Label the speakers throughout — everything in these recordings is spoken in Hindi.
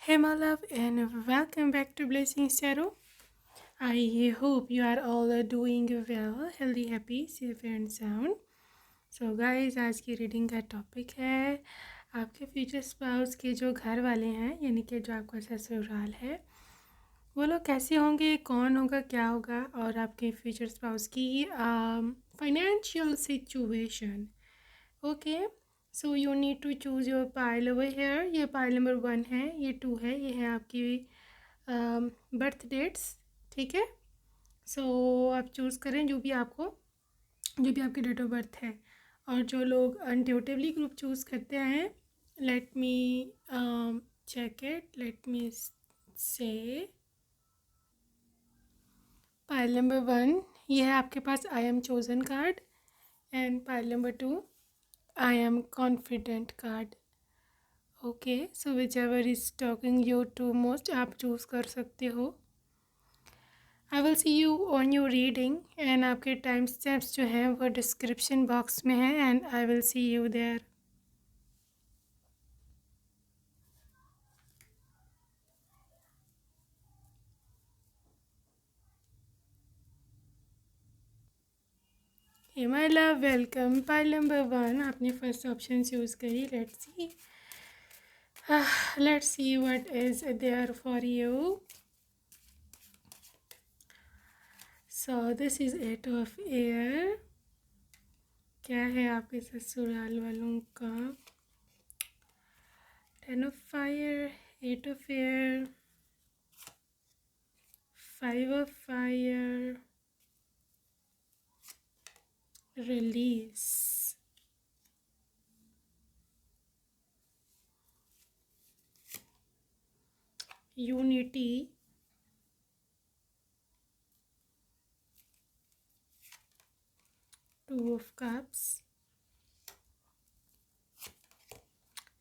Speaker 1: Hey my love and welcome back to Blessings Tarot. I hope you are all doing well, healthy, happy, safe and sound. So guys, आज की रीडिंग का टॉपिक है आपके फ्यूचर स्पाउस के जो घर वाले हैं, यानी कि जो आपका ससुराल है, वो लोग कैसे होंगे, कौन होगा, क्या होगा, और आपके फ्यूचर स्पाउस की financial situation. Okay, so you need to choose your pile over here. ये पाइल नंबर 1 है, ये 2 है, ये है आपकी बर्थ डेट्स. ठीक है, सो आप चूज़ करें जो भी आपकी डेट ऑफ बर्थ है. और जो लोग इंट्यूटिवली ग्रुप चूज़ करते हैं, let me check it, let me say pile number 1 ये है आपके पास I am chosen card, and pile number 2 I am confident card. Okay, so whichever is talking you to most आप चूज़ कर सकते हो. I will see you on your reading, and आपके टाइम स्टैम्प्स जो हैं वो डिस्क्रिप्शन बॉक्स में हैं, and I will see you there. Hey my love, welcome. Pile number 1 आपने फर्स्ट ऑप्शन चूज़ करी. Let's see what is there for you. So this is 8 of air. क्या है आपके ससुराल वालों का? 10 of fire, 8 of air, 5 of fire, release, unity, 2 of cups,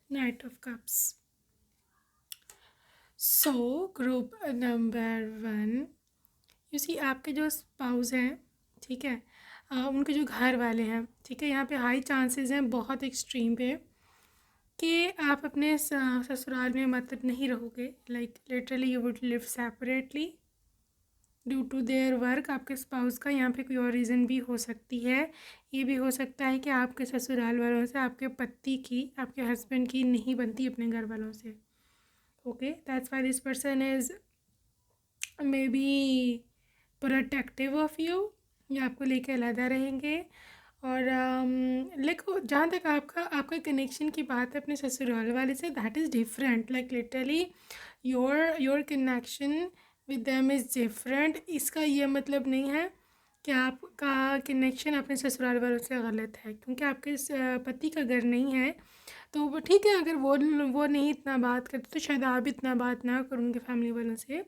Speaker 1: knight of cups. So group number 1, you see आपके जो स्पाउस हैं, ठीक है, उनके जो घर वाले हैं, ठीक है, यहाँ पे हाई चांसेस हैं, बहुत एक्सट्रीम पे, कि आप अपने ससुराल में मतलब नहीं रहोगे. Like literally you would live separately due to their work. आपके स्पाउस का यहाँ पे कोई और रीज़न भी हो सकती है. ये भी हो सकता है कि आपके ससुराल वालों से आपके पति की, आपके हस्बैंड की नहीं बनती अपने घर वालों से. Okay, that's why this person is may be protective of you, या आपको लेके अलहदा रहेंगे. और देखो, जहाँ तक आपका कनेक्शन की बात है अपने ससुराल वाले से, that is different. Like literally your connection with them is different. इसका ये मतलब नहीं है कि आपका कनेक्शन अपने ससुराल वालों से गलत है, क्योंकि आपके पति का घर नहीं है. तो वो ठीक है, अगर वो नहीं इतना बात करते तो शायद आप इतना बात ना करो उनके फैमिली वालों से,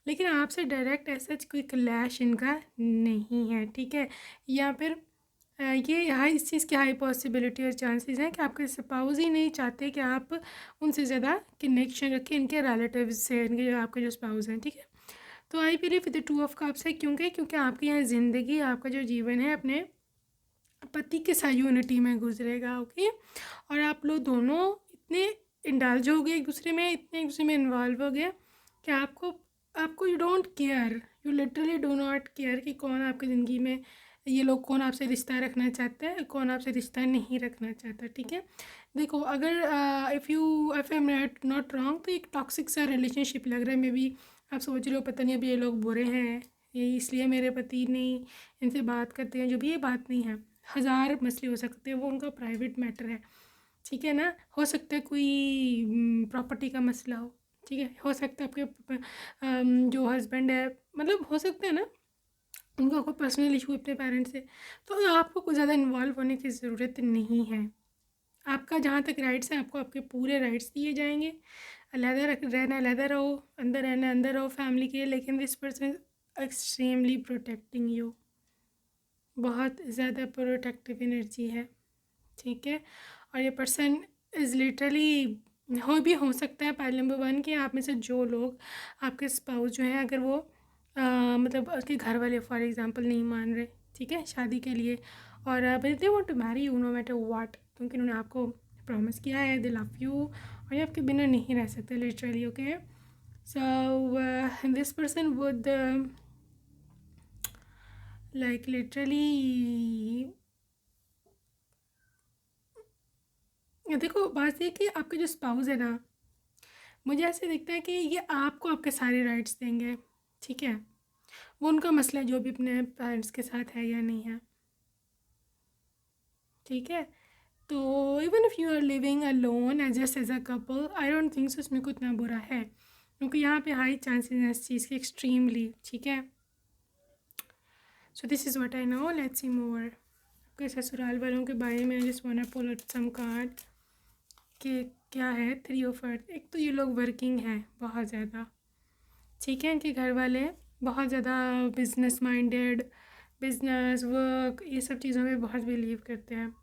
Speaker 1: लेकिन आपसे डायरेक्ट ऐसा कोई क्लैश इनका नहीं है. ठीक है, या फिर ये हाई, इस चीज़ की हाई पॉसिबिलिटी और चांसेस हैं कि आपके स्पाउस ही नहीं चाहते कि आप उनसे ज़्यादा कनेक्शन रखें इनके रिलेटिव्स से, इनके जो आपके जो स्पाउस हैं. ठीक है, तो I believe with the 2 of cups है, क्योंकि आपकी यहाँ ज़िंदगी, आपका जो जीवन है अपने पति के साथ यूनिटी में गुजरेगा. ओके, और आप लोग दोनों इतने इंडल्ज हो गए एक दूसरे में, इतने एक दूसरे में इन्वॉल्व हो गए कि आपको you don't care, you literally do not care कि कौन आपकी ज़िंदगी में, ये लोग कौन आपसे रिश्ता रखना चाहता है, कौन आपसे रिश्ता नहीं रखना चाहता. ठीक है, देखो, अगर if I am not wrong, तो एक टॉक्सिक सा रिलेशनशिप लग रहा है. मे बी आप सोच रहे हो पता नहीं अभी ये लोग बुरे हैं, ये इसलिए मेरे पति नहीं इनसे बात करते हैं. जो भी ये बात नहीं है, हज़ार मसले हो सकते हैं, वो उनका प्राइवेट मैटर है. ठीक है ना, हो सकता है कोई प्रॉपर्टी का मसला ठीक है, हो सकता है आपके जो हस्बैंड है, मतलब हो सकता है ना उनका कोई पर्सनल इशू अपने पेरेंट्स से. तो आपको कुछ ज़्यादा इन्वॉल्व होने की ज़रूरत नहीं है. आपका जहाँ तक राइट्स हैं, आपको आपके पूरे राइट्स दिए जाएंगे. रहना अलहदा रहो, अंदर रहना अंदर रहो फैमिली के, लेकिन this person extremely protecting you, बहुत ज़्यादा प्रोटेक्टिव एनर्जी है. ठीक है, और ये पर्सन इज़ लिटरली हो सकता है पाइल नंबर 1 के आप में से जो लोग, आपके स्पाउस जो हैं, अगर वो मतलब उसके घर वाले फॉर एग्जांपल नहीं मान रहे, ठीक है, शादी के लिए, और but they want to marry you no matter what, क्योंकि उन्होंने आपको प्रॉमिस किया है, दे लव यू, और ये आपके बिना नहीं रह सकते literally. Okay, so this person would like literally, देखो बात ये कि आपके जो स्पाउस है ना, मुझे ऐसे दिखता है कि ये आपको आपके सारे राइट्स देंगे. ठीक है, वो उनका मसला है जो भी अपने पेरेंट्स के साथ है या नहीं है. ठीक है, तो even if you are living alone as a couple, I don't think so उसमें कुछ ना बुरा है, क्योंकि यहाँ पे हाई चांसेस हैं इस चीज़ के एक्सट्रीमली. ठीक है, so this is what I know. Let's see more. आपके ससुराल वालों के बारे में just want to pull out some card कि क्या है. 3 ऑफ अर्थ. एक तो ये लोग वर्किंग हैं बहुत ज़्यादा. ठीक है, इनके घर वाले बहुत ज़्यादा बिजनेस माइंडेड, बिजनेस वर्क ये सब चीज़ों में बहुत बिलीव करते हैं.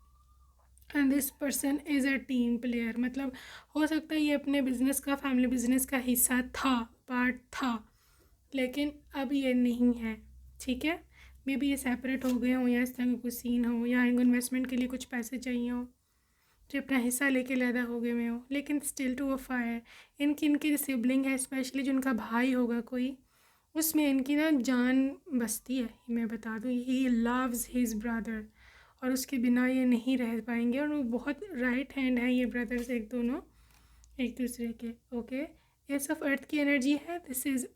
Speaker 1: And this person is a team player. मतलब हो सकता है ये अपने बिजनेस का, फैमिली बिजनेस का हिस्सा था, पार्ट था, लेकिन अब ये नहीं है. ठीक है, मे बी ये सेपरेट हो गए हों या इस तरह का कुछ सीन हो, या इनको इन्वेस्टमेंट के लिए कुछ पैसे चाहिए हो जो अपना हिस्सा लेके लैदा हो गए में हो. लेकिन स्टिल टू वफा है. इनकी सिबलिंग है स्पेशली, जो उनका भाई होगा कोई, उसमें इनकी ना जान बसती है. मैं बता दूँ, ही लव्स हिज ब्रदर, और उसके बिना ये नहीं रह पाएंगे. और वो बहुत राइट हैंड है ये ब्रदर्स एक दोनों एक दूसरे के. ओके, ये सब अर्थ की एनर्जी है. This is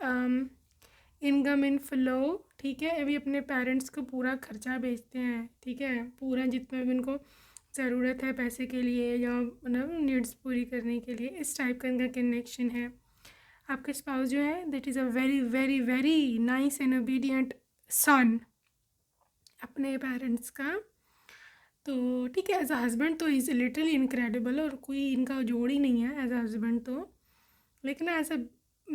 Speaker 1: income in flow. ठीक है, अभी अपने पेरेंट्स को पूरा खर्चा भेजते हैं. ठीक है, पूरा जितना भी उनको ज़रूरत है पैसे के लिए या मतलब नीड्स पूरी करने के लिए, इस टाइप का इनका कनेक्शन है. आपके स्पाउस जो है, that is a very very very nice and obedient son अपने पेरेंट्स का. तो ठीक है, एज अ हस्बैंड तो इज़ लिटरली इनक्रेडिबल, और कोई इनका जोड़ ही नहीं है एज अ हस्बैंड तो. लेकिन एज अ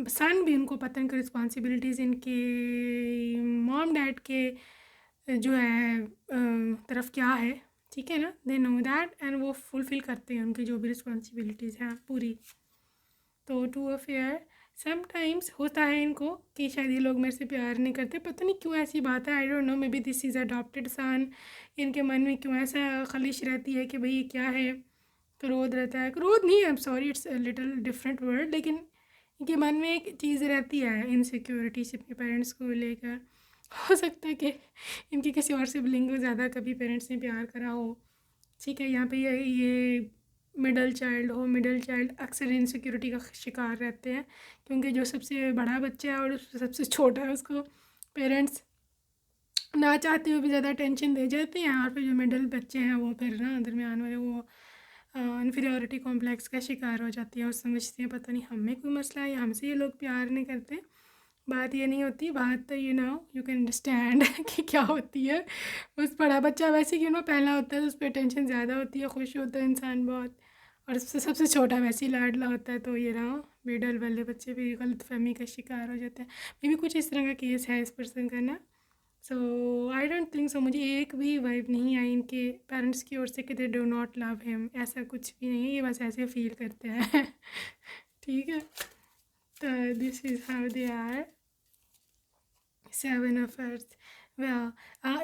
Speaker 1: सन भी उनको पता है इनकी रिस्पॉन्सिबिलिटीज़ इनके मॉम डैड के जो है तरफ क्या है. ठीक है ना, दे नो दैट, एंड वो फुलफ़िल करते हैं उनकी जो भी रिस्पॉन्सिबिलिटीज़ हैं पूरी. तो टू अ फेयर समटाइम्स होता है इनको कि शायद ये लोग मेरे से प्यार नहीं करते. पता नहीं क्यों ऐसी बात है, I don't know, maybe this is adopted son. इनके मन में क्यों ऐसा खलिश रहती है कि भाई ये क्या है, क्रोध रहता है. क्रोध नहीं, I am sorry, it's little different word. लेकिन इनके मन में एक चीज़ रहती है, इनसिक्योरिटी से अपने पेरेंट्स को लेकर. हो सकता है कि इनके किसी और सिबलिंग को ज़्यादा कभी पेरेंट्स ने प्यार करा हो. ठीक है, यहाँ पे ये मिडल चाइल्ड हो. मिडल चाइल्ड अक्सर इनसिक्योरिटी का शिकार रहते हैं, क्योंकि जो सबसे बड़ा बच्चा है और सबसे छोटा है उसको पेरेंट्स ना चाहते हुए भी ज़्यादा टेंशन दे जाते हैं. और फिर जो मिडल बच्चे हैं वो फिर ना दरमियान वाले वो इन्फीरियॉरिटी कॉम्प्लेक्स का शिकार हो जाती है और समझती हैं पता नहीं हमें कोई मसला है या हमसे ये लोग प्यार नहीं करते. बात ये नहीं होती. बात तो यू कैन अंडरस्टैंड कि क्या होती है. उस बड़ा बच्चा वैसे क्यों ना पहला होता है तो उस पर टेंशन ज़्यादा होती है, खुश होता है इंसान बहुत, और सबसे सबसे छोटा वैसे ही लाडला होता है. तो ये रहा मिडल वाले बच्चे भी गलत फहमी का शिकार हो जाते हैं. मे भी कुछ इस तरह का केस है इस पर्सन का ना. सो आई डोंट थिंक सो. मुझे एक भी वाइब नहीं आई इनके पेरेंट्स की ओर से कि they do not love him. ऐसा कुछ भी नहीं है, ये बस ऐसे फील करते हैं. ठीक है, तो this is how they are. 7 of earth.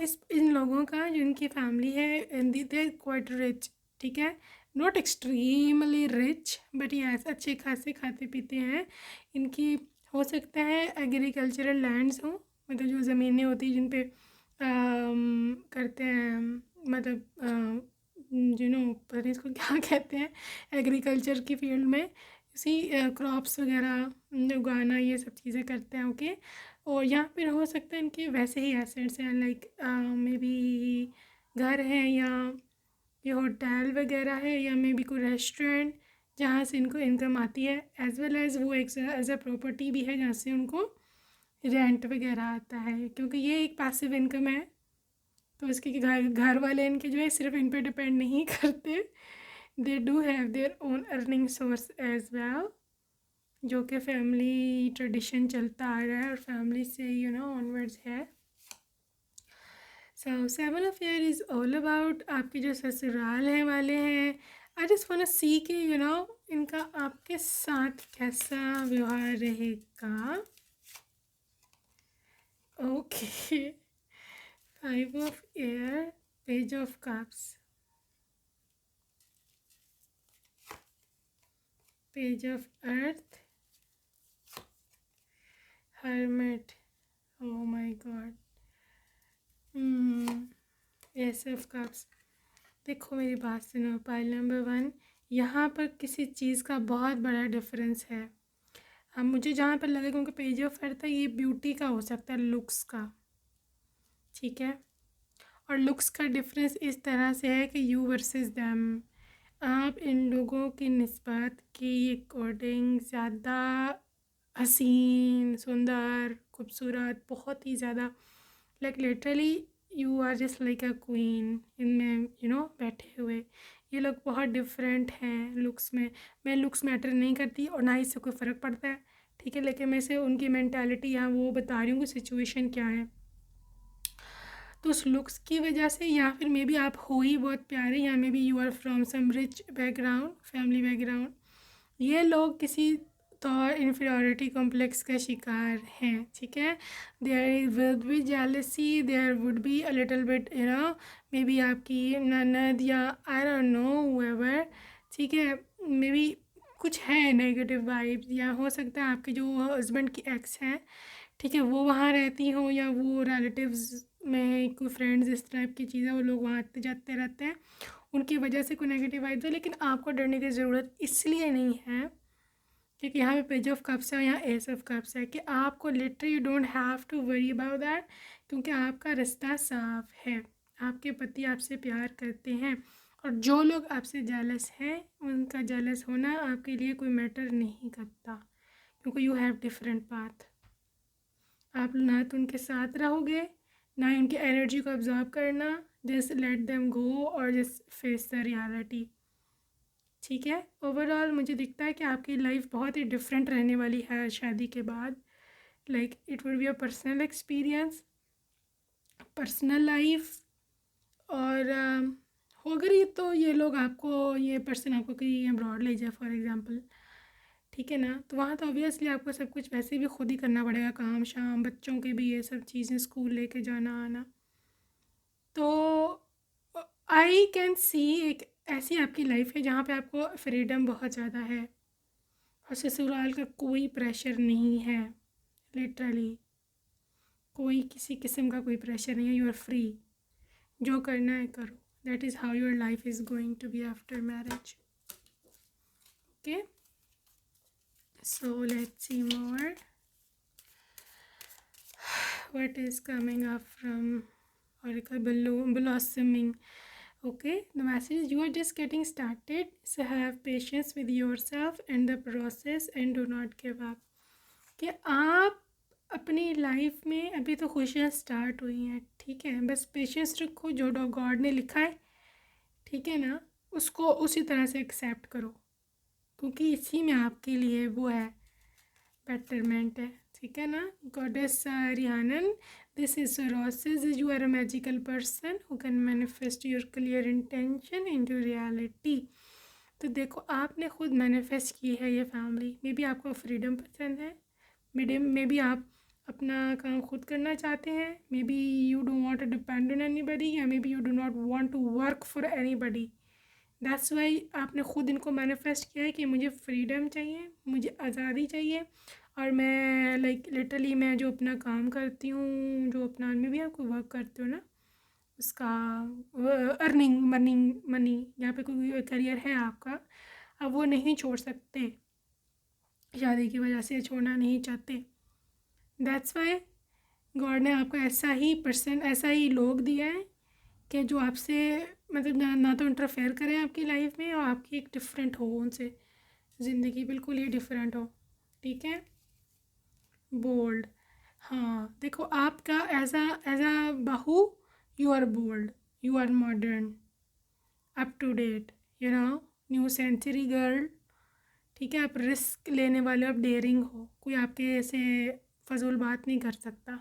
Speaker 1: इस इन लोगों का जो इनकी फैमिली है, दे आर क्वाइट रिच. ठीक है, not extremely rich but yes अच्छे खासे खाते पीते हैं. इनकी हो सकता है एग्रीकल्चरल लैंड्स हों, मतलब जो ज़मीनें होती हैं जिन पे करते हैं, मतलब पता नहीं इसको क्या कहते हैं, एग्रीकल्चर की फील्ड में इसी क्रॉप्स वगैरह उगाना ये सब चीज़ें करते हैं. ओके, और यहाँ पर हो सकता है इनके वैसे ही एसेट्स हैं, लाइक मे बी घर है, या ये होटल वगैरह है, या मे बी कोई रेस्टोरेंट जहाँ से इनको इनकम आती है, एज वेल एज़ वो एक एज अ प्रॉपर्टी भी है जहाँ से उनको रेंट वगैरह आता है, क्योंकि ये एक पैसिव इनकम है. तो इसके घर घर वाले इनके जो है सिर्फ इन पे डिपेंड नहीं करते. They do have their own earning source as well, जो कि फैमिली ट्रेडिशन चलता आ रहा है और फैमिली से ऑनवर्ड्स है. सो 7 of year is all about आपके जो ससुराल हैं वाले हैं. आई जस्ट वांट टू सी के इनका आपके साथ कैसा व्यवहार रहेगा. Okay, 5 of air, page of cups. Page of earth, hermit, oh my God, S of cups. देखो मेरी बात सुनो, पाइल नंबर 1, यहाँ पर किसी चीज़ का बहुत बड़ा डिफरेंस है। अब मुझे जहाँ पर लगे, क्योंकि पेज ऑफ अर्थ है, ये ब्यूटी का हो सकता है, लुक्स का, ठीक है। और लुक्स का डिफरेंस इस तरह से है कि यू वर्सेस देम, आप इन लोगों की निस्बत के अकॉर्डिंग ज़्यादा हसीन, सुंदर, खूबसूरत, बहुत ही ज़्यादा, like literally you are just like a queen इनमें, बैठे हुए। ये लोग बहुत डिफरेंट हैं लुक्स में। मैं लुक्स मैटर नहीं करती और ना ही इससे कोई फ़र्क पड़ता है, ठीक है, लेकिन मैं से उनकी मैंटेलिटी यहाँ वो बता रही हूँ कि सिचुएशन क्या है। तो उस लुक्स की वजह से, या फिर मे बी आप हो ही बहुत प्यारे, या maybe you are from some rich background, family background, ये लोग किसी तो इन्फीरियरिटी कॉम्प्लेक्स का शिकार हैं, ठीक है। There would be jealousy, there would be a little bit, maybe आपकी ननद या आई डोंट नो हुएवर, ठीक है, मे बी कुछ है नेगेटिव वाइब्स, या हो सकता है आपके जो हस्बैंड की एक्स हैं, ठीक है, वो वहाँ रहती हो, या वो रिलेटिव्स में कोई फ्रेंड्स, इस टाइप की चीज़ें, वो लोग वहाँ आते जाते रहते हैं, उनकी वजह से कोई नेगेटिव वाइब्स है। लेकिन आपको डरने की ज़रूरत इसलिए नहीं है क्योंकि यहाँ पे पेज ऑफ कप्स है और यहाँ एस ऑफ कप्स है, कि आपको literally you don't have to worry about that, क्योंकि आपका रास्ता साफ है। आपके पति आपसे प्यार करते हैं, और जो लोग आपसे जेलस हैं उनका जेलस होना आपके लिए कोई मैटर नहीं करता, क्योंकि यू हैव डिफरेंट पाथ। आप ना तो उनके साथ रहोगे, ना ही उनकी एनर्जी को ऑब्जॉर्व करना, जस्ट लेट देम गो और जस्ट फेस द रियलिटी, ठीक है। ओवरऑल मुझे दिखता है कि आपकी लाइफ बहुत ही डिफरेंट रहने वाली है शादी के बाद, like it would be a personal experience, personal life. और अगर ये तो ये लोग आपको, ये पर्सन आपको कहीं अब्रॉड ले जाए फॉर एग्जांपल, ठीक है ना, तो वहाँ तो ऑब्वियसली आपको सब कुछ वैसे भी खुद ही करना पड़ेगा, काम शाम, बच्चों के भी ये सब चीज़ें, स्कूल लेके जाना आना। तो आई कैन सी एक ऐसी आपकी लाइफ है जहाँ पे आपको फ्रीडम बहुत ज़्यादा है, और ससुराल का कोई प्रेशर नहीं है, लिटरली कोई किसी किस्म का कोई प्रेशर नहीं है, यू आर फ्री, जो करना है करो। That is how your life is going to be after marriage, okay. So let's see more what is coming up from Oracle blossoming. Okay, the message is you are just getting started, so have patience with yourself and the process and do not give up. कि आप अपनी लाइफ में अभी तो खुशियाँ स्टार्ट हुई हैं, ठीक है, बस पेशेंस रखो, जो गॉड ने लिखा है, ठीक है ना, उसको उसी तरह से एक्सेप्ट करो, क्योंकि इसी में आपके लिए वो है, बेटरमेंट है, ठीक है ना। Goddess Rhiannon, this is roses, you are a magical person who can manifest your clear intention into reality. तो देखो आपने खुद मैनिफेस्ट की है ये फैमिली, मे बी आपको फ्रीडम पसंद है, मे बी आप अपना काम खुद करना चाहते हैं, maybe you don't want to depend on anybody, या maybe you do not want to work for anybody. That's why आपने खुद इनको मैनिफेस्ट किया है कि मुझे फ्रीडम चाहिए, मुझे आज़ादी चाहिए, और मैं लाइक लिटरली मैं जो अपना काम करती हूँ, जो अपना में भी आपको वर्क करती हूँ ना, उसका अर्निंग मनी यहाँ पे कोई करियर है आपका, अब वो नहीं छोड़ सकते, शादी की वजह से छोड़ना नहीं चाहते। दैट्स वाई गॉड ने आपको ऐसा ही पर्सन, ऐसा ही लोग दिया है कि जो आपसे मतलब ना तो इंटरफेयर करें आपकी लाइफ में, और आपकी एक डिफरेंट हो उनसे, ज़िंदगी बिल्कुल ही डिफरेंट हो, ठीक है। बोल्ड, हाँ देखो आपका एज अ बहू, you are bold, you are modern, up to date, new century girl, ठीक है। आप रिस्क लेने वाले, आप डेयरिंग हो, कोई आपके ऐसे फजूल बात नहीं कर सकता।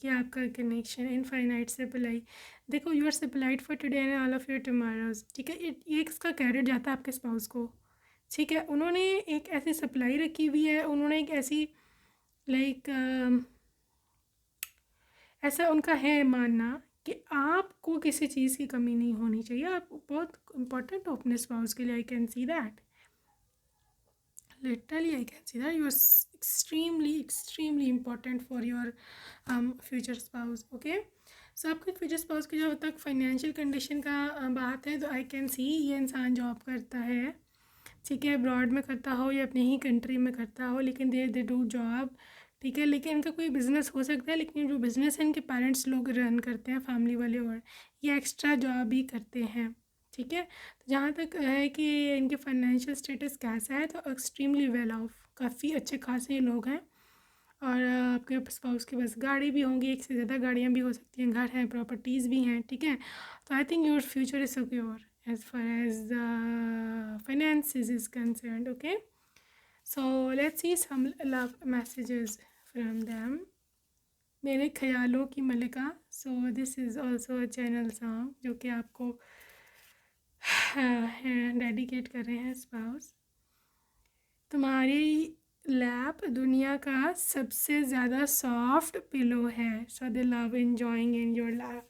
Speaker 1: ये आपका कनेक्शन इनफाइनाइट सप्लाई, देखो you are supplied for today and all of your tomorrows, ठीक है। ये इसका क्रेडिट जाता है आपके स्पाउस को, ठीक है। उन्होंने एक ऐसी सप्लाई रखी हुई है, उन्होंने एक ऐसी लाइक ऐसा उनका है मानना कि आपको किसी चीज़ की कमी नहीं होनी चाहिए। आप बहुत इम्पोर्टेंट हो अपने स्पाउस के लिए। I can see that, literally I can see that you are extremely important for your future spouse. Okay, so आपके फ्यूचर स्पाउस की जब तक फाइनेंशियल कंडीशन का बात है, तो आई कैन सी ये इंसान जॉब करता है, ठीक है, अब्रॉड में करता हो या अपनी ही कंट्री में करता हो, लेकिन दे डू जॉब, ठीक है, लेकिन इनका कोई बिज़नेस हो सकता है, लेकिन जो बिज़नेस है इनके पेरेंट्स लोग रन करते हैं, फैमिली वाले, और ये एक्स्ट्रा जॉब भी करते हैं, ठीक है। तो जहाँ तक है कि इनके फाइनेंशियल स्टेटस कैसा है, तो एक्सट्रीमली वेल ऑफ, काफ़ी अच्छे खासे लोग हैं। और आपके स्पाउस के पास गाड़ी भी होंगी, एक से ज़्यादा गाड़ियाँ भी हो सकती हैं, घर हैं, प्रॉपर्टीज़ भी हैं, ठीक है। तो I think your future is secure as far as the finances is concerned. Okay, so let's see some love messages from them. मेरे ख्यालों की मलिका, so this is also a channel song जो कि आपको डेडिकेट कर रहे हैं स्पाउस। तुम्हारी लैप दुनिया का सबसे ज़्यादा सॉफ्ट पिलो है, so they love enjoying in your lap.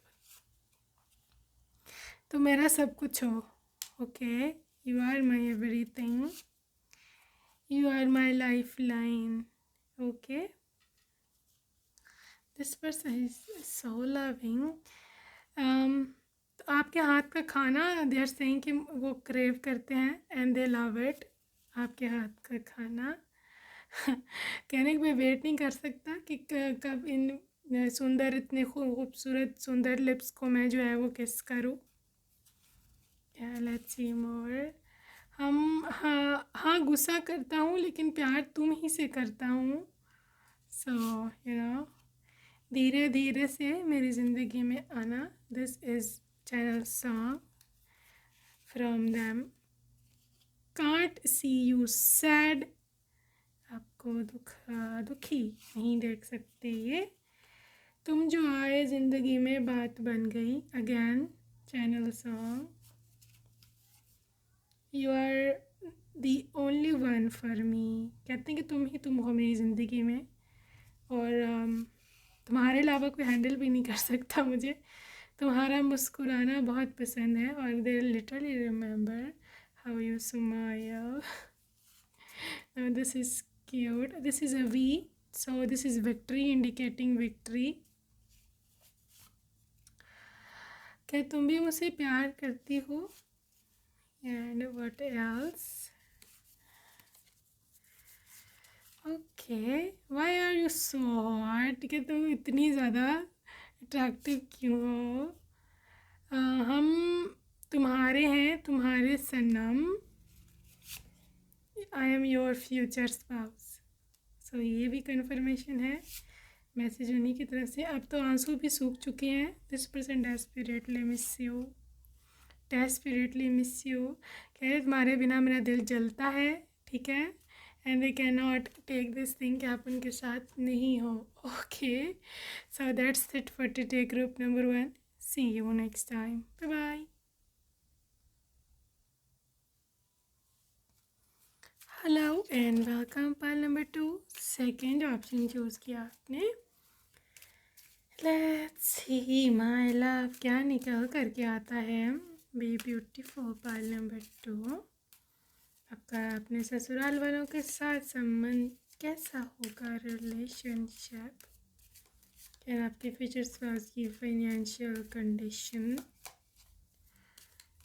Speaker 1: तो मेरा सब कुछ हो, okay, you are my everything, you are my life line, okay, this person is so loving. तो आपके हाथ का खाना, दे आर सेइंग कि वो क्रेव करते हैं एंड दे लव इट, आपके हाथ का खाना। कहने के मैं वेट नहीं कर सकता कि कब इन सुंदर, इतने खूबसूरत सुंदर लिप्स को मैं जो है वो किस करूँ। लेट्स सी मोर। हाँ गुस्सा करता हूँ, लेकिन प्यार तुम ही से करता हूँ। सो यू नो, धीरे धीरे से मेरी ज़िंदगी में आना, this is channel song from them. Can't see you sad, आपको दुखी नहीं देख सकते ये, तुम जो आए ज़िंदगी में बात बन गई, again channel song. You are the only one for me, कहते हैं कि तुम हो मेरी ज़िंदगी में, और तुम्हारे अलावा कोई हैंडल भी नहीं कर सकता मुझे। तुम्हारा मुस्कुराना बहुत पसंद है, और they literally remember how you smile. This is cute. This is a V, so this is victory, indicating victory. क्या तुम भी मुझसे प्यार करती हो? And what else? Okay, why are you so hot? क्या तुम इतनी ज़्यादा अट्रैक्टिव क्यों हो? हम तुम्हारे हैं, तुम्हारे सनम, I am your future spouse. So ये भी कन्फर्मेशन है मैसेज उन्हीं की तरफ से। अब तो आंसू भी सूख चुके हैं। This person desperately miss you, desperately miss you, कह रहे तुम्हारे बिना मेरा दिल जलता है, ठीक है, and they can not take this thing कि आप उनके साथ नहीं हो। Okay, so that's it for today group number 1। See you next time, bye bye. Hello and welcome, pile number 2, second option choose किया आपने। लेट्स सी माय लव, क्या निकल करके आता है। बी ब्यूटीफुल, पाल नंबर 2। आपका अपने ससुराल वालों के साथ संबंध कैसा होगा, रिलेशनशिप, क्या आपके फ्यूचर स्पाउस की financial condition.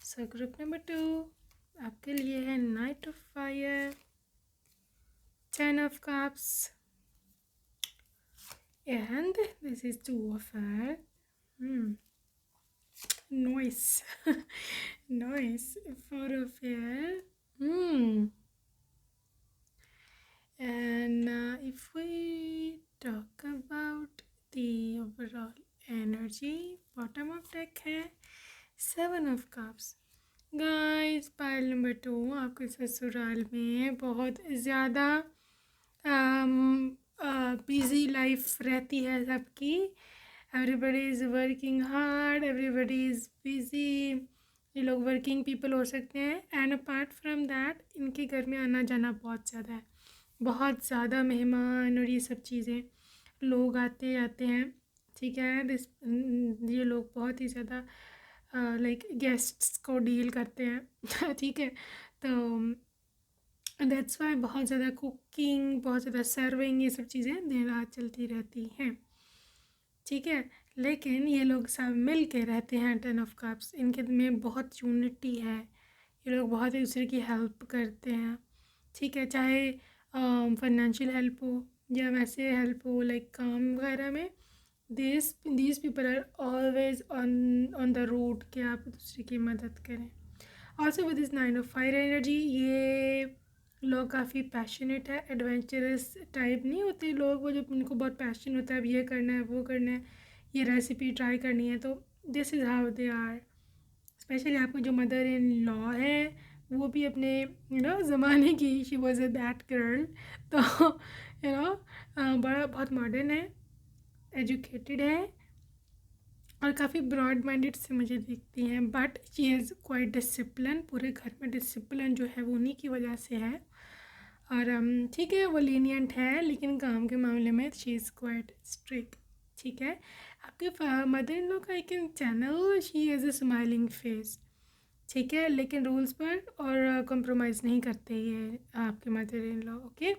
Speaker 1: So group number 2 आपके लिए है night of fire, 10 of cups, and this is 2 of her. Nice. Nice. 4 of her. And if we talk about the overall energy, bottom of deck है 7 of cups. Guys, pile number 2 आपके ससुराल में बहुत ज़्यादा बिज़ी लाइफ रहती है सबकी। Everybody is working hard, everybody is busy, ये लोग वर्किंग पीपल हो सकते हैं। एंड अपार्ट फ्रॉम दैट इनके घर में आना जाना बहुत ज़्यादा है, बहुत ज़्यादा मेहमान और ये सब चीज़ें, लोग आते जाते हैं, ठीक है। ये लोग बहुत ही ज़्यादा लाइक गेस्ट्स को डील करते हैं ठीक है। तो दैट्स वाई बहुत ज़्यादा कुकिंग, बहुत ज़्यादा सर्विंग, ये सब चीज़ें दिन रात चलती रहती हैं। ठीक है। लेकिन ये लोग सब मिल के रहते हैं 10 of Cups, इनके में बहुत यूनिटी है। ये लोग बहुत एक दूसरे की हेल्प करते हैं। ठीक है, चाहे फाइनेंशियल हेल्प हो या वैसे हेल्प हो लाइक काम वगैरह में। These people are always on the route कि आप एक दूसरे की मदद करें। Also with is 9 of Fire energy, ये लोग काफ़ी पैशनेट है, एडवेंचरस टाइप नहीं होते लोग, वो जब उनको बहुत पैशन होता है अब ये करना है वो करना है, ये रेसिपी ट्राई करनी है, तो this is how they are. Specially आपको जो मदर इन लॉ है वो भी अपने ज़माने की, she was a that girl, तो बड़ा बहुत मॉडर्न है, एजुकेटेड है और काफ़ी ब्रॉड माइंडेड से मुझे दिखती हैं। But she is quite discipline, पूरे घर में डिसिप्लिन जो है वो उन्हीं की वजह से है। और ठीक है, वो लीनियंट है लेकिन काम के मामले में शी इज़ क्वाइट स्ट्रिक्ट। ठीक है। आपके मदर इन लॉ का एक channel, she is a smiling face. ठीक है, लेकिन रूल्स पर और कॉम्प्रोमाइज़ नहीं करते ये आपके मदर इन लॉ। ओके।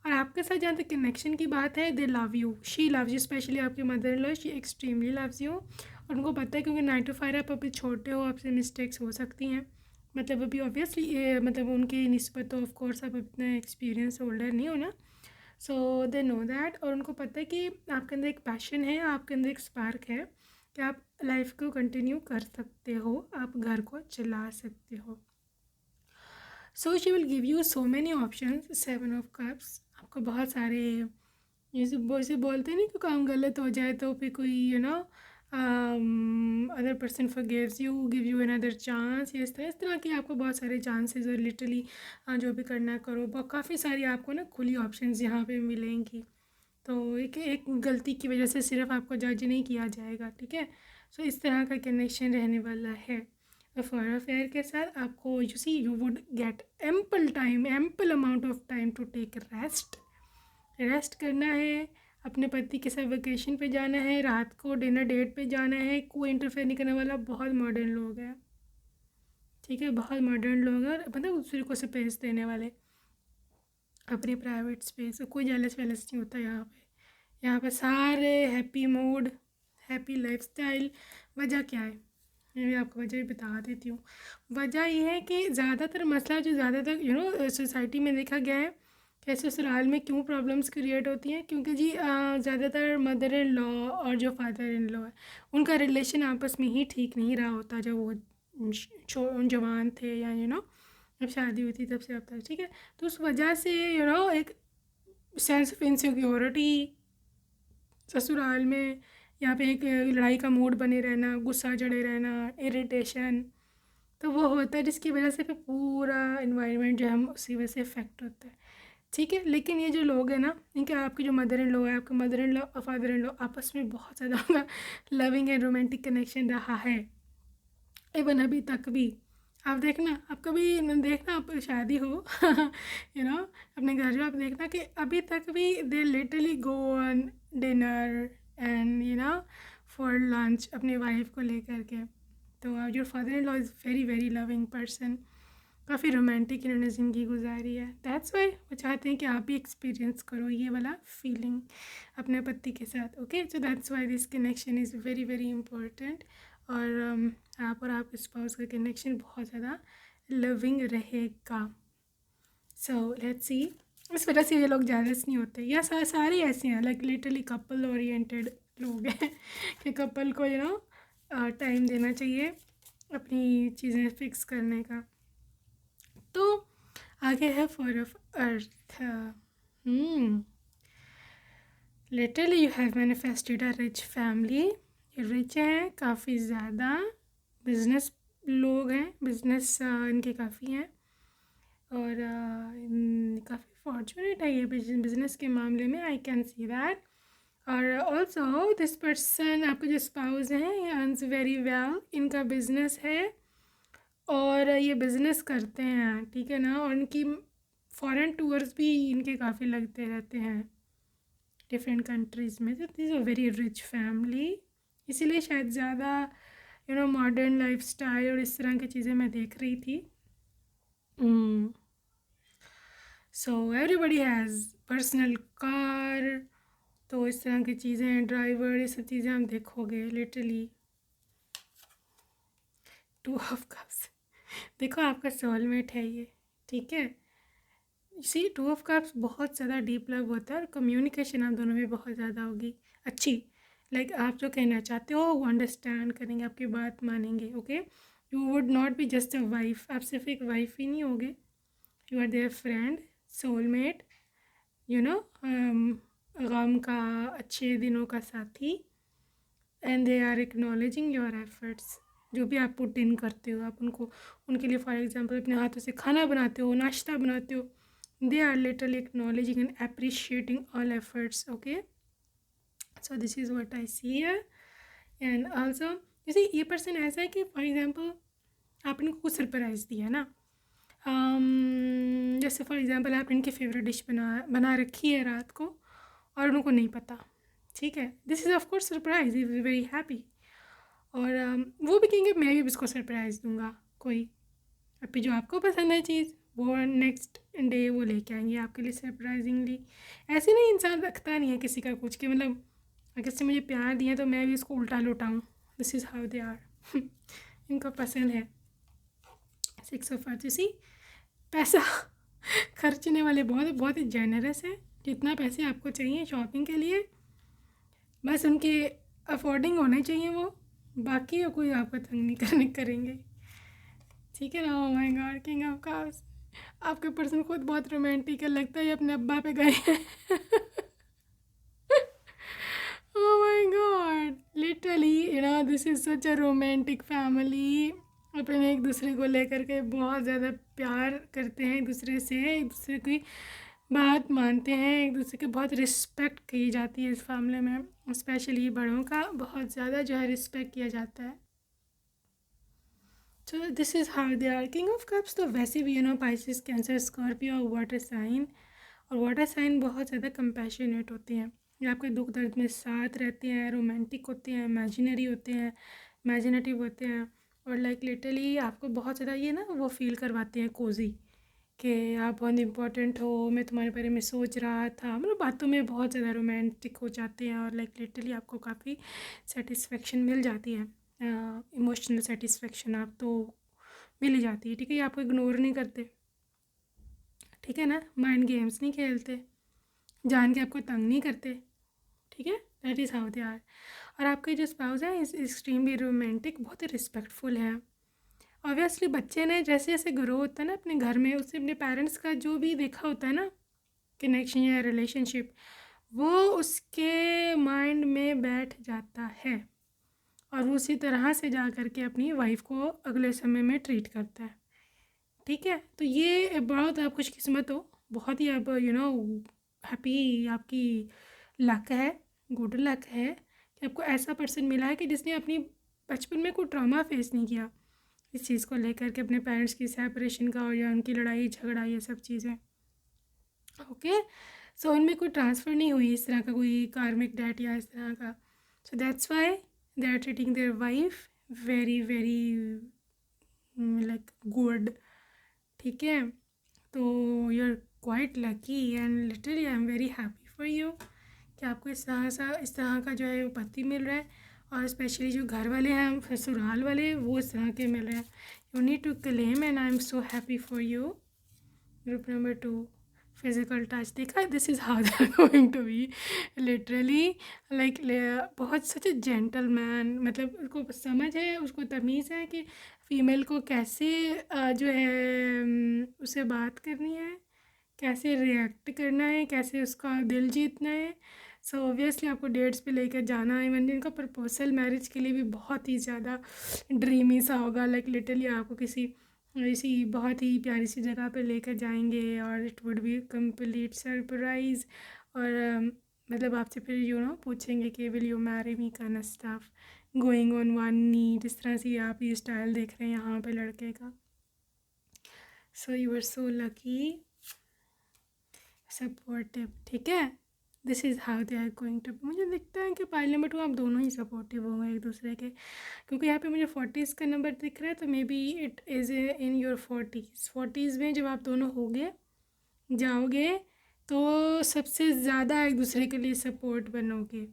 Speaker 1: और आपके साथ जहाँ तक कनेक्शन की बात है, they love you, she loves you, specially आपकी mother in law, she extremely loves you. और उनको पता है क्योंकि 9 to 5 आप अभी छोटे हो, आपसे मिस्टेक्स हो सकती हैं, मतलब अभी ऑब्वियसली मतलब उनकी निस्बत तो ऑफ कोर्स आप इतना एक्सपीरियंस होल्डर नहीं हो ना, सो दे नो दैट। और उनको पता है कि आपके अंदर एक पैशन है, आपके अंदर एक स्पार्क है कि आप लाइफ को कंटिन्यू कर सकते हो, आप घर को चला सकते हो। So she will give you so many option. 7 of Cups आपको बहुत सारे, जैसे बोलते नहीं कि काम गलत हो जाए तो फिर कोई other person forgives you, give you another chance, इस तरह की आपको बहुत सारे चांसेस और लिटरली जो भी करना करो, काफ़ी सारी आपको ना खुली ऑप्शंस यहाँ पे मिलेंगी। तो एक गलती की वजह से सिर्फ आपको जज नहीं किया जाएगा। ठीक है। सो इस तरह का कनेक्शन रहने वाला है। फॉर अफेयर के साथ आपको you would get ample amount of time to take rest करना है, अपने पति के साथ वेकेशन पे जाना है, रात को डिनर डेट पे जाना है, कोई इंटरफेयर नहीं करने वाला, बहुत मॉडर्न लोग हैं। ठीक है, बहुत मॉडर्न लोग हैं, मतलब दूसरे को स्पेस देने वाले, अपनी प्राइवेट स्पेस, कोई जेलस वेलस नहीं होता यहाँ पे। यहाँ पे सारे हैप्पी मूड, हैप्पी लाइफस्टाइल। वजह क्या है, मैं भी आपको वजह भी बता देती हूँ। वजह ये है कि ज़्यादातर मसला जो ज़्यादातर सोसाइटी में देखा गया है कि ससुराल में क्यों प्रॉब्लम्स क्रिएट होती हैं, क्योंकि जी ज़्यादातर मदर इन लॉ और जो फादर इन लॉ है उनका रिलेशन आपस में ही ठीक नहीं रहा होता जब वो जवान थे या जब शादी हुई थी तब से अब तक। ठीक है। तो उस वजह से एक सेंस ऑफ इनसिक्योरिटी ससुराल में, यहाँ पे एक लड़ाई का मूड बने रहना, गुस्सा चढ़े रहना, इरिटेशन, तो वो होता है जिसकी वजह से फिर पूरा इन्वायरमेंट जो है हम उसी वजह से इफ़ेक्ट होता है। ठीक है। लेकिन ये जो लोग हैं ना, इनके आपके जो मदर इन लॉ है, आपके मदर इन लॉ और फादर इन लॉ आपस में बहुत ज़्यादा लविंग एंड रोमांटिक कनेक्शन रहा है, इवन अभी तक भी। आप देखना, आप कभी देखना, आप शादी हो अपने घर में आप देखना कि अभी तक भी they literally go on dinner and for lunch अपनी वाइफ को लेकर के। तो your father in law is very very loving person, काफ़ी रोमांटिक इन्होंने ज़िंदगी गुजारी है। दैट्स वाई वो चाहते हैं कि आप भी एक्सपीरियंस करो ये वाला फीलिंग अपने पति के साथ। Okay, so that's why this connection is very very important. और आप और आपके स्पाउस का कनेक्शन बहुत ज़्यादा लविंग रहेगा। सो लेट्स सी, इस वजह से ये लोग जेलस नहीं होते, या सारे ऐसे हैं लाइक लिटरली कपल ओरिएंटेड लोग हैं कि कपल को टाइम देना चाहिए अपनी चीज़ें फिक्स करने का। तो आगे है 4 of Earth। Literally you have manifested a rich family, ये रिच हैं काफ़ी ज़्यादा, बिजनेस लोग हैं, बिजनेस इनके काफ़ी हैं और काफ़ी फॉर्चुनेट है ये बिजनेस के मामले में, आई कैन सी दैट। और ऑल्सो दिस पर्सन, आपके जो स्पाउस हैं, ये अर्न्स वेरी वेल, इनका बिजनेस है और ये बिज़नेस करते हैं। ठीक है ना, और इनकी फॉरेन टूर्स भी इनके काफ़ी लगते रहते हैं। डिफरेंट कंट्रीज़ में। तो this a very rich family, इसीलिए शायद ज़्यादा मॉडर्न लाइफस्टाइल और इस तरह की चीज़ें मैं देख रही थी। So everybody has personal car, तो इस तरह की चीज़ें, ड्राइवर, ये सब चीज़ें आप देखोगे लिटरली। 2 ऑफ कप्स, देखो आपका सोलमेट है ये, ठीक है। इसी 2 ऑफ कप्स बहुत ज़्यादा डीप लव होता है और कम्युनिकेशन आप दोनों में बहुत ज़्यादा होगी अच्छी। लाइक आप जो कहना चाहते हो वो अंडरस्टैंड करेंगे, आपकी बात मानेंगे। Okay, you would not be just a wife, आप सिर्फ एक वाइफ ही नहीं होगे, you are their friend, soulmate, you know, गम का, अच्छे दिनों का साथी। And they are acknowledging your efforts, जो भी आप पुट इन करते हो, आप उनको, उनके लिए फॉर एग्जांपल अपने हाथों से खाना बनाते हो, नाश्ता बनाते हो, they are literally acknowledging and appreciating all efforts. Okay, so this is what I see here. And also you see, ये पर्सन ऐसा है कि फॉर एग्जांपल आपने कुछ सरप्राइज़ दिया ना, जैसे फॉर एग्जांपल आप इनकी फेवरेट डिश बना रखी है रात को और उनको नहीं पता, ठीक है। This is of course surprise, is very happy. और वो भी कहेंगे मैं भी इसको सरप्राइज़ दूंगा कोई, अभी जो आपको पसंद है चीज़ वो नेक्स्ट डे वो लेके आएंगे आपके लिए सरप्राइजिंगली। ऐसे नहीं, इंसान रखता नहीं है किसी का कुछ कि मतलब अगर किसी मुझे प्यार दिया तो मैं भी इसको उल्टा लौटाऊँ। This is how they are. इनको पसंद है 6 ऑफ अर्थ। इसी पैसा खर्चने वाले बहुत बहुत ही जेनरस है, जितना पैसे आपको चाहिए शॉपिंग के लिए बस उनके अफोर्डिंग होने चाहिए वो, बाकी कोई आपका तंग नहीं करेंगे, ठीक है ना। Oh my God, king of cups, आपके पर्सन खुद बहुत रोमांटिक है, लगता है ये अपने अब्बा पे गए हैं। Oh my God, literally this is such a romantic family. अपने एक दूसरे को लेकर के बहुत ज़्यादा प्यार करते हैं, एक दूसरे से, एक दूसरे की बात मानते हैं, एक दूसरे की बहुत रिस्पेक्ट की जाती है इस फैमिली में। स्पेशली बड़ों का बहुत ज़्यादा जो है रिस्पेक्ट किया जाता है। तो this is how they are. King of cups तो वैसे भी पाइसेस, कैंसर, स्कॉर्पियो और वाटर साइन, और वाटर साइन बहुत ज़्यादा कंपैशनेट होते हैं, ये आपके दुख दर्द में साथ रहते हैं, रोमांटिक होते हैं, इमेजिनरी होते हैं, इमेजिनेटिव होते हैं, और लाइक लिटरली आपको बहुत ज़्यादा ये ना वो फील करवाते हैं कोजी, कि आप बहुत इंपॉर्टेंट हो, मैं तुम्हारे बारे में सोच रहा था, मतलब बातों में बहुत ज़्यादा रोमांटिक हो जाते हैं, और लाइक लिटरली आपको काफ़ी सेटिस्फेक्शन मिल जाती है, इमोशनल सेटिस्फेक्शन आप तो मिल ही जाती है, ठीक है। ये आपको इग्नोर नहीं करते, ठीक है ना, माइंड गेम्स नहीं खेलते, जान के आपको तंग नहीं करते, ठीक है। That is how they are. और आपके जो स्पाउस हैं इस एक्सट्रीमली रोमांटिक, बहुत ही रिस्पेक्टफुल हैं। ऑब्वियसली बच्चे ने जैसे जैसे ग्रो होता है ना अपने घर में, उससे अपने पेरेंट्स का जो भी देखा होता है ना कनेक्शन या रिलेशनशिप, वो उसके माइंड में बैठ जाता है और उसी तरह से जा कर के अपनी वाइफ को अगले समय में ट्रीट करता है, ठीक है। तो ये बहुत आप खुशकिस्मत हो, बहुत ही आप हैप्पी, आपकी लक है, गुड लक है कि आपको ऐसा पर्सन मिला है कि जिसने अपनी बचपन में कोई ट्रॉमा फेस नहीं किया इस चीज़ को लेकर के, अपने पेरेंट्स की सेपरेशन का और या उनकी लड़ाई झगड़ा, ये सब चीज़ें। ओके, सो उनमें कोई ट्रांसफ़र नहीं हुई इस तरह का कोई कार्मिक डेट या इस तरह का। So that's why they are treating their wife very very like good, ठीक है। तो you are quite lucky and literally I am very happy for you कि आपको इस तरह का जो है वो पति मिल रहा है, और स्पेशली जो घर वाले हैं ससुराल वाले वो इस तरह के मिल रहे हैं। You need to claim and I am so happy for you. Group number 2, physical touch, देखा, this is how they are going to be literally like बहुत सच ए जेंटल मैन, मतलब उसको समझ है, उसको तमीज़ है कि फ़ीमेल को कैसे जो है उसे बात करनी है, कैसे रिएक्ट करना है, कैसे उसका दिल जीतना है। सो ऑब्वियसली आपको डेट्स पे लेकर जाना है, इवन इनका प्रपोजल मैरिज के लिए भी बहुत ही ज़्यादा ड्रीमी सा होगा, लाइक लिटरली आपको किसी ऐसी बहुत ही प्यारी सी जगह पे लेकर जाएंगे और it would be complete surprise. और मतलब आपसे फिर पूछेंगे कि will you marry me kind of stuff, going on one knee, जिस तरह से आप ये स्टाइल देख रहे हैं यहाँ पे लड़के का। So you are so lucky, supportive, ठीक है। This is how they are going to. मुझे दिखता है कि पाइल नंबर 2 आप दोनों ही सपोर्टिव होंगे एक दूसरे के, क्योंकि यहाँ पे मुझे 40s का नंबर दिख रहा है, तो may be it is in your 40s में जब आप दोनों होगे जाओगे तो सबसे ज़्यादा एक दूसरे के लिए सपोर्ट बनोगे,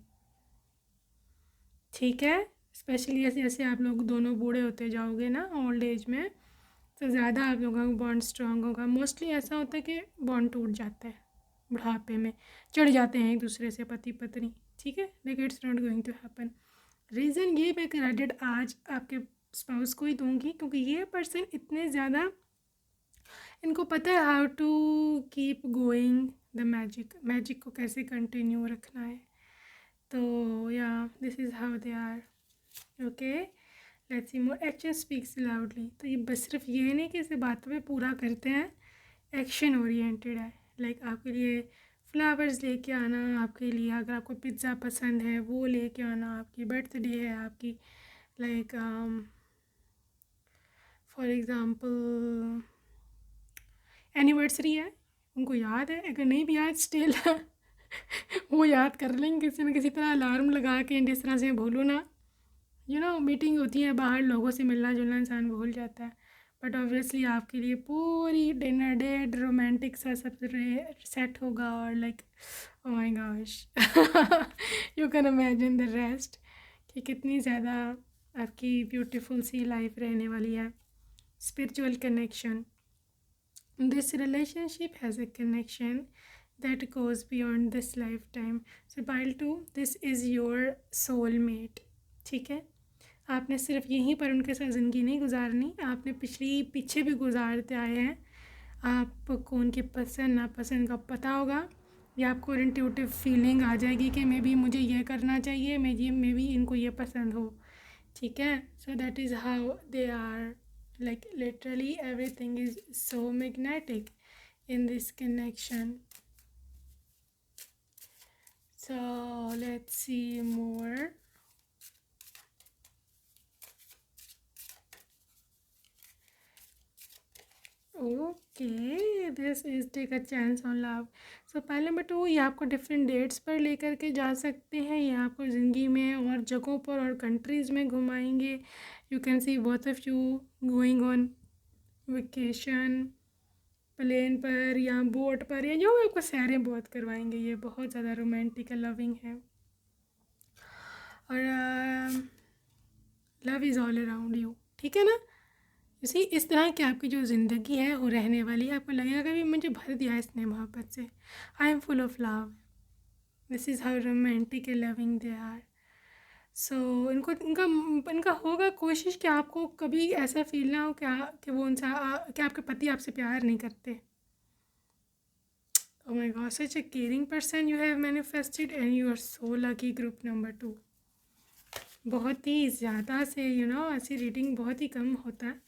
Speaker 1: ठीक है। स्पेशली जैसे जैसे आप लोग दोनों बूढ़े होते जाओगे ना ओल्ड एज में, तो ज़्यादा आप लोगों का बॉन्ड स्ट्रांग होगा। मोस्टली ऐसा होता है कि बॉन्ड टूट जाता है बुढ़ापे में, चिढ़ जाते हैं एक दूसरे से पति पत्नी, ठीक है, लेकिन it's not going to happen. Reason ये मैं क्रेडिट आज आपके स्पाउस को ही दूंगी, क्योंकि ये पर्सन इतने ज़्यादा, इनको पता है how to keep going the magic को कैसे कंटिन्यू रखना है। तो या this is how they are, okay. Let's see more, action speaks loudly. तो ये बस सिर्फ ये नहीं कि इसे बातों पे पूरा करते हैं, एक्शन ओरिएंटेड है। लाइक आपके लिए फ्लावर्स लेके आना, आपके लिए अगर आपको पिज़्ज़ा पसंद है वो लेके आना, आपकी बर्थडे है, आपकी लाइक फॉर एग्ज़ाम्पल एनिवर्सरी है, उनको याद है, अगर नहीं भी याद स्टिल वो याद कर लेंगे किसी न किसी तरह, अलार्म लगा के, जिस तरह से भूलो ना, मीटिंग होती है बाहर, लोगों से मिलना जुलना इंसान भूल जाता है, बट ऑब्वियसली आपके लिए पूरी डिनर डेट रोमांटिक सा सब सेट होगा, और like oh my gosh you can imagine the rest कि कितनी ज़्यादा आपकी ब्यूटीफुल सी लाइफ रहने वाली है। Spiritual connection, this relationship has a connection that goes beyond this lifetime. So pile 2, this is your soulmate, ठीक है। आपने सिर्फ यहीं पर उनके साथ ज़िंदगी नहीं गुजारनी, आपने पीछे भी गुजारते आए हैं। आपको उनकी पसंद नापसंद का पता होगा, या आपको इंट्यूटिव फीलिंग आ जाएगी कि मे बी मुझे ये करना चाहिए, मे बी इनको ये पसंद हो, ठीक है। So that is how they are, like literally everything is so magnetic in this connection. So let's see more. Okay, this is take a chance on love. So पहले नंबर 2, ये आपको डिफरेंट डेट्स पर लेकर के जा सकते हैं, ये आपको ज़िंदगी में और जगहों पर और कंट्रीज़ में घुमाएंगे। You can see both of you going on vacation, plane पर या बोट पर, या जो आपको सैरें बहुत करवाएंगे। ये बहुत ज़्यादा रोमांटिक लविंग है, और love is all around you, ठीक है ना। इसी इस तरह की आपकी जो ज़िंदगी है वो रहने वाली है, आपको लगेगा कि मुझे भर दिया इसने मोहब्बत से, I am full of love. This is how romantic and loving they are. So इनका होगा कोशिश कि आपको कभी ऐसा फील ना हो कि वो उनसे कि आपके पति आपसे प्यार नहीं करते। Oh my God, such a caring person you have manifested, and you are so lucky, group number 2। बहुत ही ज़्यादा से ऐसी रीडिंग बहुत ही कम होता है,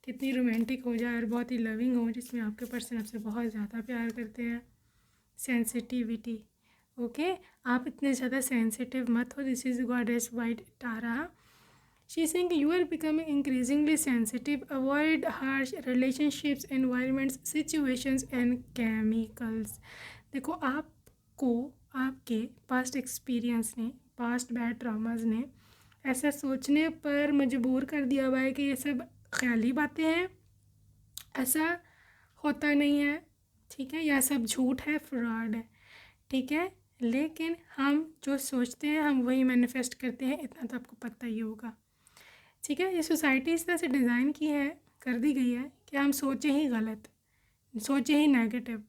Speaker 1: कितनी रोमांटिक हो जाए और बहुत ही लविंग हो, जिसमें आपके पर्सन आपसे बहुत ज़्यादा प्यार करते हैं। सेंसिटिविटी, ओके, आप इतने ज़्यादा सेंसिटिव मत हो। This is goddess White Tara. She is saying you are becoming increasingly sensitive. Avoid harsh relationships, environments, situations and chemicals. देखो, आपको आपके पास्ट एक्सपीरियंस ने, पास्ट बैड ट्रॉमास ने ऐसा सोचने पर मजबूर कर दिया हुआ है कि ये सब ख्याली बातें हैं, ऐसा होता नहीं है, ठीक है, यह सब झूठ है, फ्रॉड है, ठीक है। लेकिन हम जो सोचते हैं हम वही मैनिफेस्ट करते हैं, इतना तो आपको पता ही होगा, ठीक है। ये सोसाइटी इस तरह से डिज़ाइन की है, कर दी गई है कि हम सोचें ही गलत, सोचें ही नेगेटिव,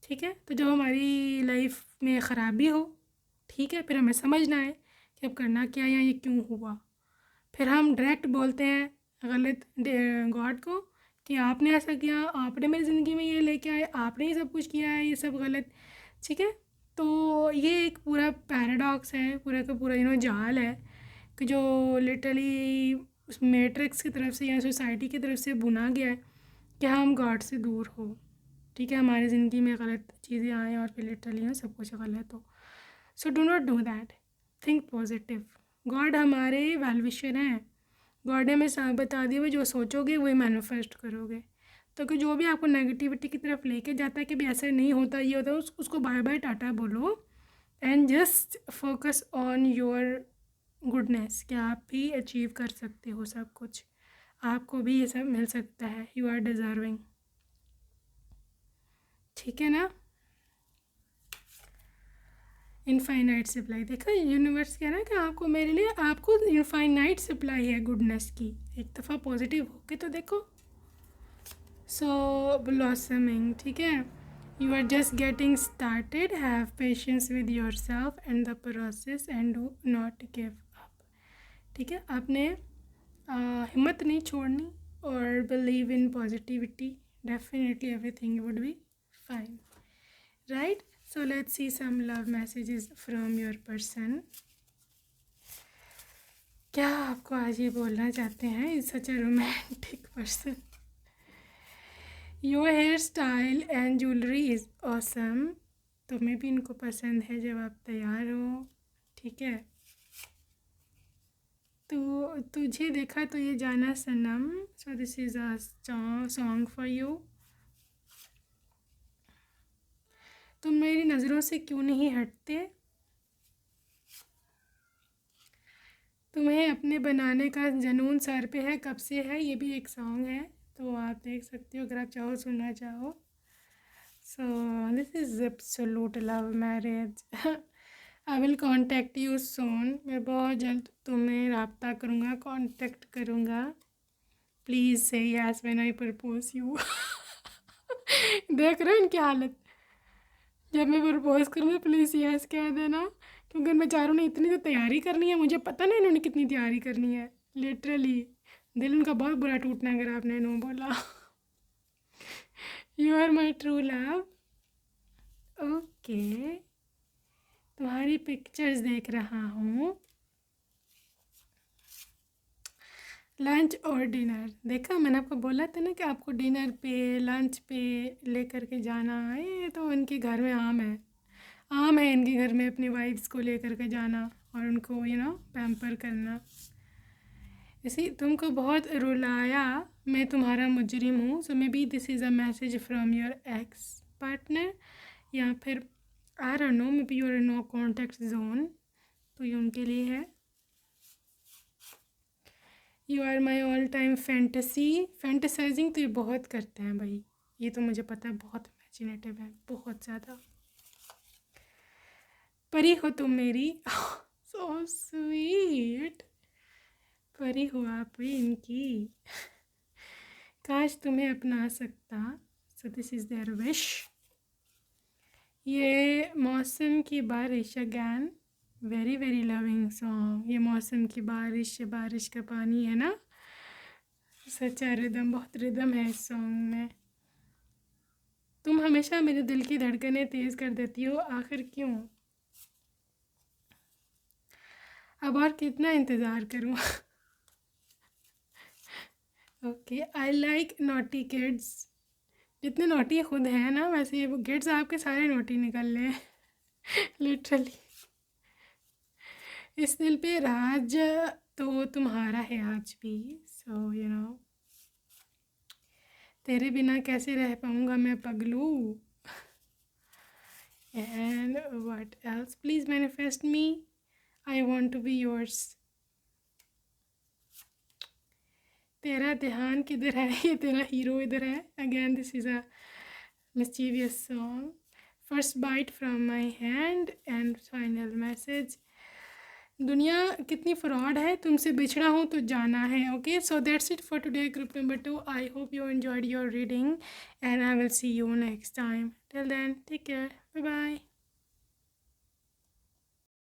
Speaker 1: ठीक है। तो जब हमारी लाइफ में ख़राबी हो, ठीक है, फिर हमें समझना है कि अब करना क्या है या ये क्यों हुआ, फिर हम डायरेक्ट बोलते हैं गलत गॉड को कि आपने ऐसा किया, आपने मेरी ज़िंदगी में ये लेके आए, आपने ही सब कुछ किया है, ये सब गलत, ठीक है। तो ये एक पूरा पैराडॉक्स है, पूरा का पूरा जाल है कि जो लिटरली उस मैट्रिक्स की तरफ से या सोसाइटी की तरफ से बुना गया है कि हम गॉड से दूर हो, ठीक है, हमारी ज़िंदगी में गलत चीज़ें आएँ और फिर लिटरली सब कुछ गलत हो। So do not do that, think positive. God हमारे वेल विशर हैं, गॉड ने हमें बता दिया हुआ जो सोचोगे वही मैनिफेस्ट करोगे। तो कि जो भी आपको नेगेटिविटी की तरफ लेके जाता है कि भी ऐसा नहीं होता, ये होता है, उसको बाय बाय टाटा बोलो and just focus on your goodness कि आप भी अचीव कर सकते हो सब कुछ, आपको भी ये सब मिल सकता है, यू आर डिज़र्विंग। ठीक है ना। इनफाइनाइट सप्लाई, देखा यूनिवर्स कह रहा है कि आपको, मेरे लिए आपको इनफाइनाइट सप्लाई है गुडनेस की, एक दफ़ा पॉजिटिव होके तो देखो। सो ब्लॉसमिंग, ठीक है, you are just getting started, have patience with your self and the process and do not give up. ठीक है, आपने हिम्मत नहीं छोड़नी और believe in positivity, definitely everything would be fine, right. So let's see some love messages from your person. क्या आपको आज ये बोलना चाहते हैं? Is such a romantic person. Your hairstyle and jewelry is awesome. तुम्हें भी इनको पसंद है जब आप तैयार हो, ठीक है। तो तुझे देखा तो ये जाना सनम, so this is a song for you. तुम मेरी नज़रों से क्यों नहीं हटते, तुम्हें अपने बनाने का जुनून सर पे है, कब से है, ये भी एक सॉन्ग है, तो आप देख सकते हो अगर आप चाहो, सुनना चाहो। सो this is absolute love marriage. I will contact you soon, मैं बहुत जल्द तुम्हें रब्ता करूँगा, कॉन्टेक्ट करूँगा। प्लीज़ से yes when I propose you. देख रहे हो इनकी हालत, जब मैं प्रपोज करूँगी प्लीज़ यस कह देना, क्योंकि उन बेचारों ने इतनी तो तैयारी करनी है, मुझे पता नहीं इन्होंने कितनी तैयारी करनी है, लिटरली दिल उनका बहुत बुरा टूटना अगर आपने नो बोला। You are my true love, okay, तुम्हारी पिक्चर्स देख रहा हूँ। लंच और डिनर, देखा मैंने आपको बोला था ना कि आपको डिनर पे लंच पे लेकर के जाना है, ये तो उनके घर में आम है इनके घर में अपनी वाइफ्स को लेकर के जाना और उनको पैम्पर करना। इसी तुमको बहुत रुलाया, मैं तुम्हारा मुजरिम हूँ, so maybe this is a message from your ex partner, या फिर I don't know, maybe your no contact zone, तो ये उनके लिए है। You are my all time fantasy, fantasizing तो ये बहुत करते हैं भाई, ये तो मुझे पता है, बहुत इमेजिनेटिव है, बहुत ज़्यादा। परी हो तुम मेरी, सो स्वीट, परी हो आप भी इनकी, काश तुम्हें अपना सकता, so this is their wish. ये मौसम की बारिश again, very very loving song, ये मौसम की बारिश, बारिश का पानी है ना, सच्चा रिदम, बहुत रिदम है इस सॉन्ग में। तुम हमेशा मेरे दिल की धड़कनें तेज़ कर देती हो, आखिर क्यों, अब और कितना इंतज़ार करूँ। Okay, I like naughty kids, जितने नोटी खुद हैं ना, वैसे ये वो किड्स आपके सारे नोटी निकल रहे हैं, लिटरली। इस दिल पे राज तो तुम्हारा है आज भी, सो तेरे बिना कैसे रह पाऊँगा मैं पगलू, and what else, please manifest me, I want to be yours. तेरा ध्यान किधर है, ये तेरा हीरो इधर है, again this is a mischievous song, first bite from my hand and final message, दुनिया कितनी फ्रॉड है, तुमसे बिछड़ा हूँ तो जाना है। Okay, so that's it for today group number 2, I hope you enjoyed your reading and I will see you next time, till then take care, bye bye.